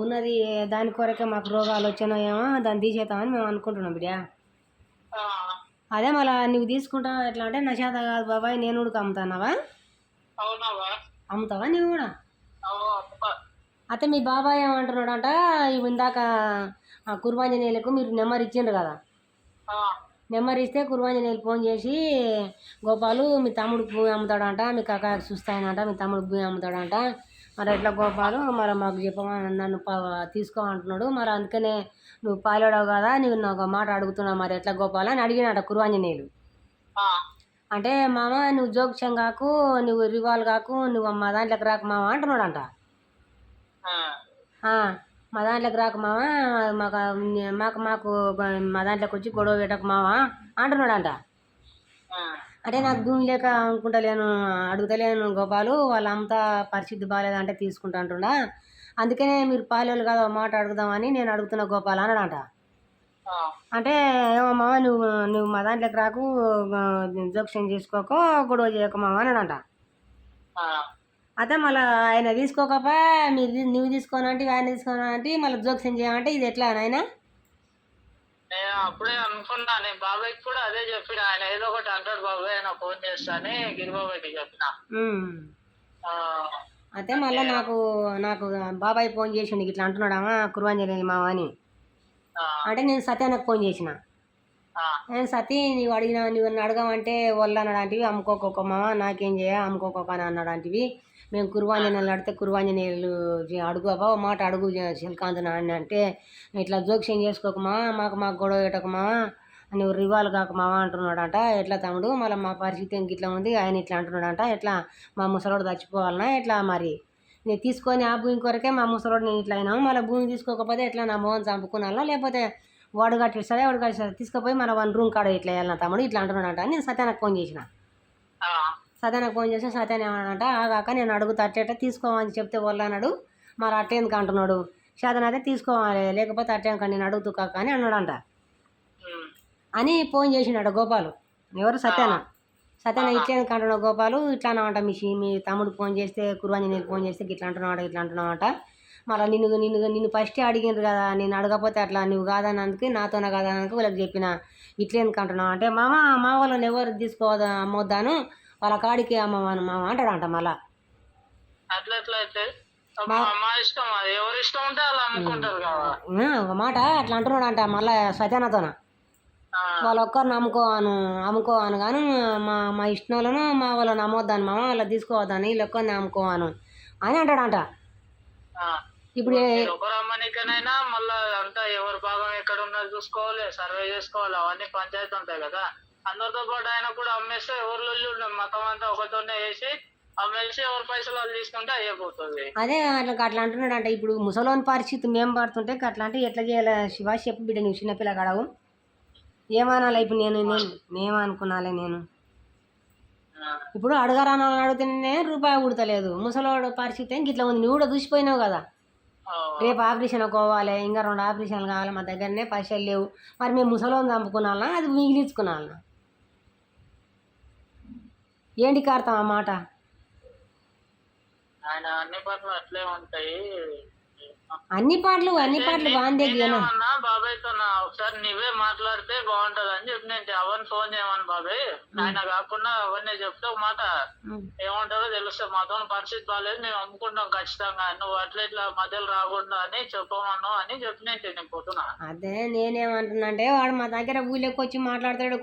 ఉన్నది దాని కొరకే మాకు రోగాలు వచ్చినాయేమో దాన్ని తీసేద్దామని మేము అనుకుంటున్నాం బిడ్డ. ఆ, అదే మళ్ళా నువ్వు తీసుకుంటావా ఎట్లా అంటే నా చేత కాదు బాబాయ్ నేను కూడా అమ్ముతాన్నావా? అవునవా? అమ్ముతావా నువ్వు కూడా? అమ్ముతా. అయితే మీ బాబాయ్ ఏమంటున్నాడంట, ఇవి ఇందాక కుర్బాంజనేయులకు మీరు నెంబర్ ఇచ్చిండ్రు కదా, ఆ, నెంబర్ ఇస్తే కుర్బాంజనేయులు ఫోన్ చేసి గోపాలు మీ తమ్ముడు భూమి అమ్ముతాడంట, మీ కాకాకి చూస్తాయనంట, మీ తమ్ముడు భూమి అమ్ముతాడంట, మరి ఎట్లా గోపాలు మరి మాకు చెప్పమని నన్ను తీసుకోమంటున్నాడు, మరి అందుకనే నువ్వు పాలోడావు కదా, నువ్వు నాకు ఒక మాట అడుగుతున్నావు, మరి ఎట్లా గోపాలు అని అడిగినట కుర్బాంజనేయులు. ఆ, అంటే మామ నువ్వు జోక్యం కాకు, నువ్వు రివాల్ కాకు, నువ్వు మా దాంట్లోకి రాకు మామ అంటున్నాడంట. ఆ, మా దాంట్లోకి రాకు మామ, మాకు మాకు మాకు మా దాంట్లోకి వచ్చి గొడవ పెట్టకు మామ అంటున్నాడంట. ఆ, అంటే నాకు భూమి లేక అనుకుంటలేను, అడుగుతలేను గోపాలు, వాళ్ళంతా పరిస్థితి బాగాలేదంటే తీసుకుంటా అంటుండా, అందుకనే మీరు పాలేళ్ళు కదా మాట అడుగుదామని నేను అడుగుతున్నా గోపాల్ అన్నాడంట. ఆ, అంటే ఏమో మామ నువ్వు నువ్వు మా దాంట్లోకి రాకు, జోక్యం చేసుకోకో, గొడవ చేయకు మామ అన్నాడంట. ఆ. అయితే మళ్ళీ ఆయన తీసుకోకపో, నువ్వు తీసుకోనంటే ఆయన తీసుకోనంటే మళ్ళీ జోక్యం చేయమంటే ఇది ఎట్లా నాయన? నేను అప్పుడే అనుకున్నా, నేను బాబాయ్కి కూడా అదే చెప్పిన, ఆయన ఏదో ఒకటి అంటాడు బాబాయ్ ఆయన ఫోన్ చేస్తానే గిరిబాబాయ్కి చెప్పిన. ఆ, అయితే మళ్ళీ నాకు నాకు బాబాయ్ ఫోన్ చేసిండు ఇట్లా అంటున్నాడమ్మా కుర్బాంజనేయులు మామ అని. ఆ, అంటే నేను సత్యానికి ఫోన్ చేసిన, ఆ, నేను సతీ నువ్వు అడిగినా నువ్వు అడగమంటే వాళ్ళు అన్నాడంటివి, అమ్ముకోకొక మామ నాకేం చేయ అమ్ముకోకొక అని అన్నాడంటివి, మేము కుర్బాంజనేయులు అడితే కుర్బాంజనేయులు అడుగు బాబా మాట అడుగు శిల్కాంత్ అని అంటే ఇట్లా జోక్యం చేసుకోక మామ, మాకు గొడవ పెట్టక మామ, నువ్వు రివాల్ కాక మామ అంటున్నాడంట. ఎట్లా తమ్ముడు మళ్ళీ మా పరిస్థితి ఇంక ఇట్లా ఉంది, ఆయన ఇట్లా అంటున్నాడంట, ఎట్లా మా ముసలోడు చచ్చిపోవాలన్నా ఎట్లా, మరి నేను తీసుకొని ఆ భూమి కొరకే మా ముసలోడు నేను ఇట్లా అయినాము, మళ్ళీ భూమి తీసుకోకపోతే ఎట్లా నా మోహన్ చంపుకున్నా, లేకపోతే వాడు కట్టిస్తాడే వాడు కట్టిస్తాడు, తీసుకుపోయి మన వన్ రూమ్ కాడ ఇట్లా వెళ్ళిన తమ్ముడు ఇట్లా అంటున్నాడంట అని నేను సత్యానికి ఫోన్ చేసిన. ఆ, సత్యానికి ఫోన్ చేస్తే సత్యాన్ని ఏమన్నాడంట, ఆగాక నేను అడుగుతా అట్టేట తీసుకోమని చెప్తే వాళ్ళు అన్నాడు, మరి అట్టేందుకు అంటున్నాడు, శాతం అయితే తీసుకోవాలి లేకపోతే అట్టేందుకు నేను అడుగుతూ కాక అని అన్నాడంట అని ఫోన్ చేసినాడు గోపాలు. ఎవరు? సత్యాన ఇట్లేందుకు అంటున్నావు గోపాలు, ఇట్లా అన్నామంట మీ తమ్ముడు ఫోన్ చేస్తే కుర్బాంజనేయులు ఫోన్ చేస్తే ఇట్లా అంటున్నామంట, మళ్ళీ నిన్ను ఫస్టే అడిగినారు కదా, నేను అడగకపోతే అట్లా నువ్వు కాదన్నందుకు నాతోనే కాదన్నందుకు వీళ్ళకి చెప్పిన, ఇట్లేందుకు అంటున్నావు అంటే మా వాళ్ళని ఎవరు తీసుకోవద్దా అమ్మొద్దాను, వాళ్ళ కాడికి అమ్మవాను మామ అంటాడంట. మళ్ళా అట్లా ఎట్లా అయితే మా ఇష్టం, అది ఎవరి ఇష్టం ఉంటే వాళ్ళు అమ్ముకుంటారు కదా. ఒక మాట అట్లా అంటున్నాడంట మళ్ళీ సత్యానతోన, వాళ్ళు ఒక్కరిని అమ్ముకోవాను కానీ మా ఇష్టం వాళ్ళను మా వాళ్ళని అమ్మొద్దాను మామ, వాళ్ళ తీసుకోవద్దాను, వీళ్ళు ఒక్కరిని అమ్ముకోవాను అని అంటాడంట. ఇప్పుడు ఒకరు అమ్మనికనైనా మళ్ళీ అంతా ఎవరి భాగం ఎక్కడ ఉన్నది చూసుకోవాలి, సర్వే చేసుకోవాలి, అవన్నీ పంచాయతీ ఉంటాయి కదా. అందరితో పాటు ఆయన కూడా అమ్మేస్తే ఎవరు మతం అంతా ఒకతోనే వేసి అమ్మేసి ఎవరి పైసలు వాళ్ళు తీసుకుంటే అయిపోతుంది. అదే అట్లా అంటున్నాడంట. ఇప్పుడు ముసలోని పరిస్థితి మేము పడుతుంటే అట్లా అంటే ఎట్లా చేయాలి శివ చెప్పు బిడ్డ, నువ్వు చిన్నపిల్ల గడవు ఏమనాలి ఇప్పుడు, నేనేమనుకున్నాలే నేను ఇప్పుడు అడగరాని అడిగితేనే రూపాయి కుడతలేదు, ముసలోడు పరిస్థితి ఇంక ఇట్లా ఉంది, నువ్వు కూడా చూసిపోయినావు కదా, రేపు ఆపరేషన్ పోవాలి, ఇంకా 2 ఆపరేషన్లు కావాలి, మా దగ్గరనే పైసలు లేవు, మరి మేము ముసలోని చంపుకున్నాలన్నా అది మిగిలించుకున్నాలన్నా, ఏంటి కారుతాం ఆ మాట? ఆయన అన్ని పాటలు అట్లే ఉంటాయి, అన్ని పాటలు బాగుందేనా బాబాయ్తో ఒకసారి నువ్వే మాట్లాడితే బాగుంటది అని చెప్పి నేను అవన్నీ ఫోన్ చేయమని బాబాయ్, ఆయన కాకుండా అవన్నీ చెప్తే ఒక మాట ఏమంటారో తెలుస్తుంది, మాతో పరిస్థితి బాగాలేదు మేము అమ్ముకుంటాం ఖచ్చితంగా, నువ్వు అట్లా ఇట్లా మధ్యలో రాకుండా అని చెప్పమన్నావు అని చెప్పి నేను పోతున్నా. అదే నేనేమంటున్నా అంటే వాడు మా దగ్గర ఊళ్ళోకి వచ్చి మాట్లాడతాడు